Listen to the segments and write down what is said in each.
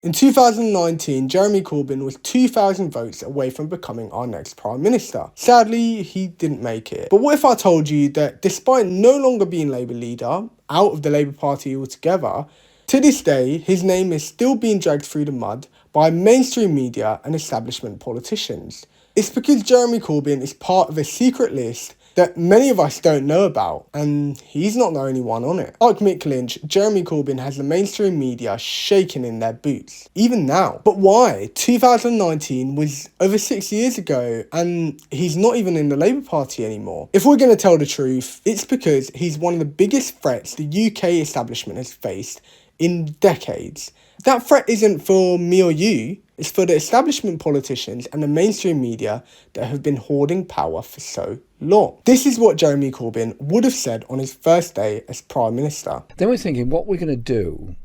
In 2019, Jeremy Corbyn was 2,000 votes away from becoming our next Prime Minister. Sadly, he didn't make it. But what if I told you that despite no longer being Labour leader, out of the Labour Party altogether, to this day, his name is still being dragged through the mud by mainstream media and establishment politicians? It's because Jeremy Corbyn is part of a secret list that many of us don't know about, and he's not the only one on it. Like Mick Lynch, Jeremy Corbyn has the mainstream media shaking in their boots, even now. But why? 2019 was over 6 years ago, and he's not even in the Labour Party anymore. If we're going to tell the truth, it's because he's one of the biggest threats the UK establishment has faced in decades. That threat isn't for me or you, it's for the establishment politicians and the mainstream media that have been hoarding power for so long. This is what Jeremy Corbyn would have said on his first day as Prime Minister. Then we're thinking, what we're going to do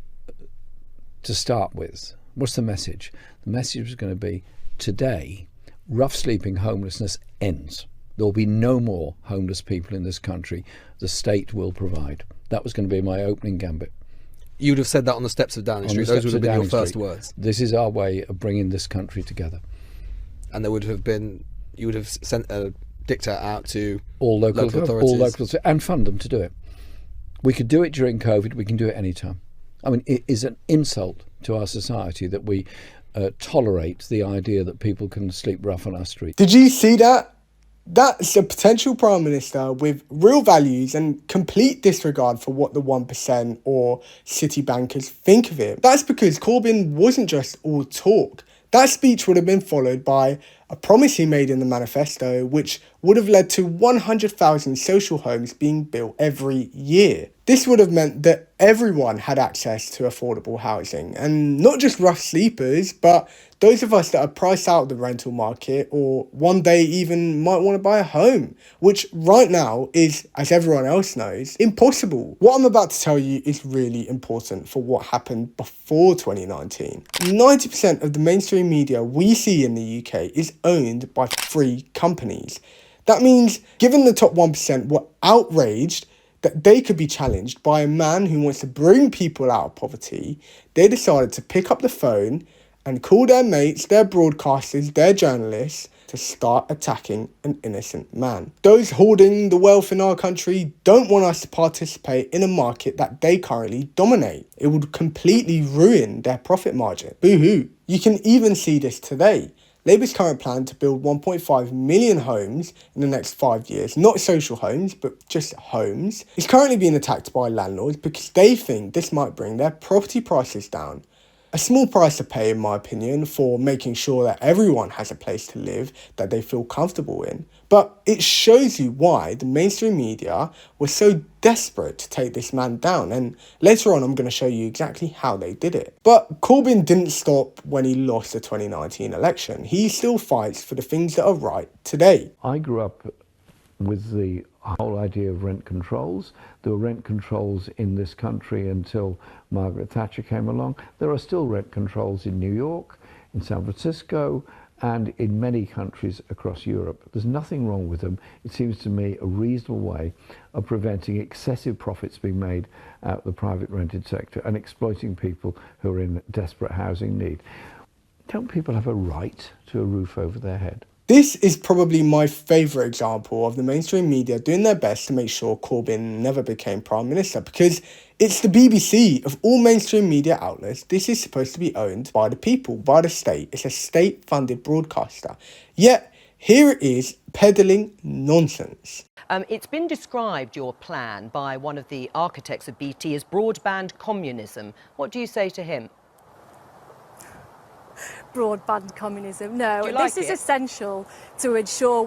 to start with. What's the message? The message is going to be, today, rough sleeping homelessness ends. There will be no more homeless people in this country. The state will provide. That was going to be my opening gambit. You would have said that on the steps of Downing Street. Those would have been your first words. This is our way of bringing this country together. And there would have been, you would have sent a dictator out to all local authorities. And fund them to do it. We could do it during COVID. We can do it anytime. I mean, it is an insult to our society that we tolerate the idea that people can sleep rough on our street. Did you see that? That's a potential Prime Minister with real values and complete disregard for what the 1% or city bankers think of him. That's because Corbyn wasn't just all talk. That speech would have been followed by a promise he made in the manifesto, which would have led to 100,000 social homes being built every year. This would have meant that everyone had access to affordable housing, and not just rough sleepers, but those of us that are priced out of the rental market or one day even might want to buy a home, which right now is, as everyone else knows, impossible. What I'm about to tell you is really important for what happened before 2019. 90% of the mainstream media we see in the UK is owned by 3 companies. That means, given the top 1% were outraged that they could be challenged by a man who wants to bring people out of poverty, they decided to pick up the phone and call their mates, their broadcasters, their journalists to start attacking an innocent man. Those hoarding the wealth in our country don't want us to participate in a market that they currently dominate. It would completely ruin their profit margin. Boo-hoo. You can even see this today. Labour's current plan to build 1.5 million homes in the next 5 years, not social homes, but just homes, is currently being attacked by landlords because they think this might bring their property prices down. A small price to pay, in my opinion, for making sure that everyone has a place to live that they feel comfortable in. But it shows you why the mainstream media was so desperate to take this man down, and later on I'm going to show you exactly how they did it. But Corbyn didn't stop when he lost the 2019 election. He still fights for the things that are right today. I grew up with the whole idea of rent controls. There were rent controls in this country until Margaret Thatcher came along. There are still rent controls in New York, in San Francisco, and in many countries across Europe. There's nothing wrong with them. It seems to me a reasonable way of preventing excessive profits being made out of the private rented sector and exploiting people who are in desperate housing need. Don't people have a right to a roof over their head? This is probably my favourite example of the mainstream media doing their best to make sure Corbyn never became Prime Minister, because it's the BBC of all mainstream media outlets. This is supposed to be owned by the people, by the state. It's a state-funded broadcaster. Yet, here it is peddling nonsense. It's been described, your plan, by one of the architects of BT as broadband communism. What do you say to him? Broadband communism. No, this is essential to ensure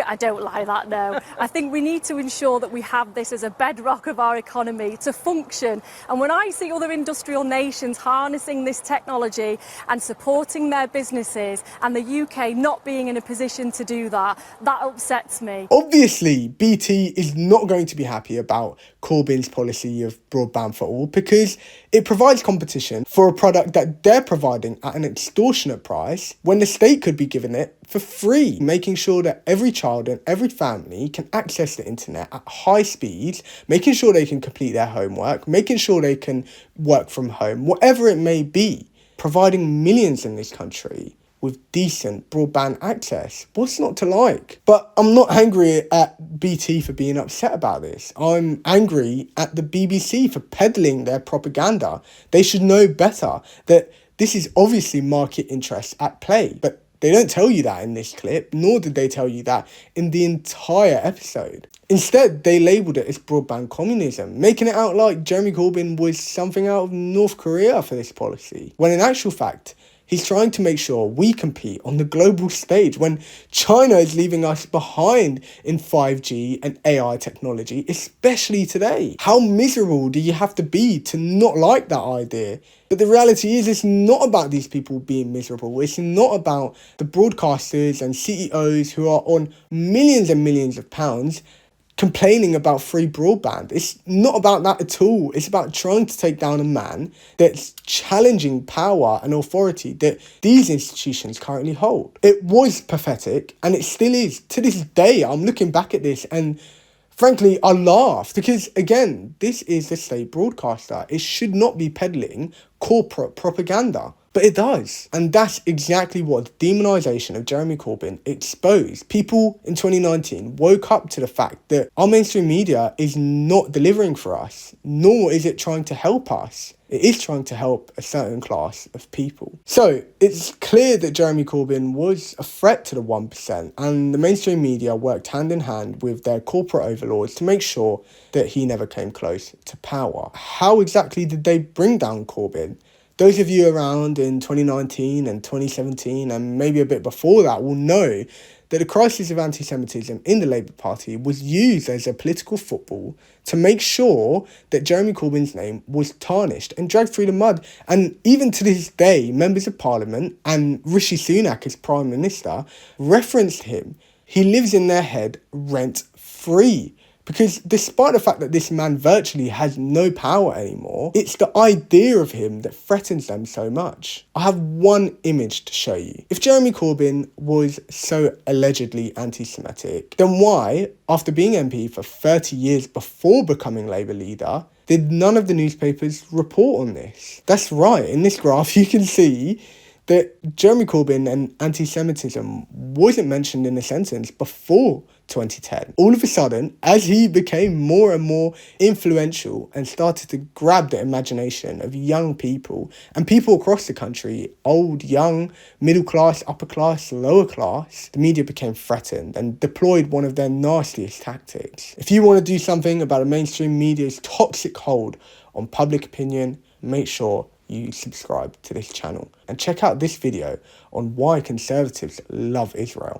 I don't like that, no. I think we need to ensure that we have this as a bedrock of our economy to function. And when I see other industrial nations harnessing this technology and supporting their businesses and the UK not being in a position to do that, that upsets me. Obviously, BT is not going to be happy about Corbyn's policy of broadband for all because it provides competition for a product that they're providing at an extortionate price when the state could be giving it for free, making sure that every child and every family can access the internet at high speeds, making sure they can complete their homework, making sure they can work from home, whatever it may be. providing millions in this country with decent broadband access. What's not to like? But I'm not angry at BT for being upset about this. I'm angry at the BBC for peddling their propaganda. They should know better that this is obviously market interests at play. But they don't tell you that in this clip, nor did they tell you that in the entire episode. Instead, they labelled it as broadband communism, making it out like Jeremy Corbyn was something out of North Korea for this policy, when in actual fact, he's trying to make sure we compete on the global stage when China is leaving us behind in 5G and AI technology, especially today. How miserable do you have to be to not like that idea? But the reality is, it's not about these people being miserable. It's not about the broadcasters and CEOs who are on millions and millions of pounds complaining about free broadband. It's not about that at all. It's about trying to take down a man that's challenging power and authority that these institutions currently hold. It was pathetic, and it still is. To this day, I'm looking back at this and frankly, I laugh because, again, this is the state broadcaster. It should not be peddling corporate propaganda. But it does. And that's exactly what the demonisation of Jeremy Corbyn exposed. People in 2019 woke up to the fact that our mainstream media is not delivering for us, nor is it trying to help us. It is trying to help a certain class of people. So it's clear that Jeremy Corbyn was a threat to the 1%, and the mainstream media worked hand in hand with their corporate overlords to make sure that he never came close to power. How exactly did they bring down Corbyn? Those of you around in 2019 and 2017 and maybe a bit before that will know that the crisis of anti-Semitism in the Labour Party was used as a political football to make sure that Jeremy Corbyn's name was tarnished and dragged through the mud. And even to this day, members of Parliament and Rishi Sunak as Prime Minister referenced him. He lives in their head rent-free. Because despite the fact that this man virtually has no power anymore, it's the idea of him that threatens them so much. I have one image to show you. If Jeremy Corbyn was so allegedly anti-Semitic, then why, after being MP for 30 years before becoming Labour leader, did none of the newspapers report on this? That's right, in this graph you can see that Jeremy Corbyn and anti-Semitism wasn't mentioned in a sentence before 2010. All of a sudden, as he became more and more influential and started to grab the imagination of young people and people across the country, old, young, middle class, upper class, lower class, the media became threatened and deployed one of their nastiest tactics. If you want to do something about the mainstream media's toxic hold on public opinion, make sure you subscribe to this channel and check out this video on why conservatives love Israel.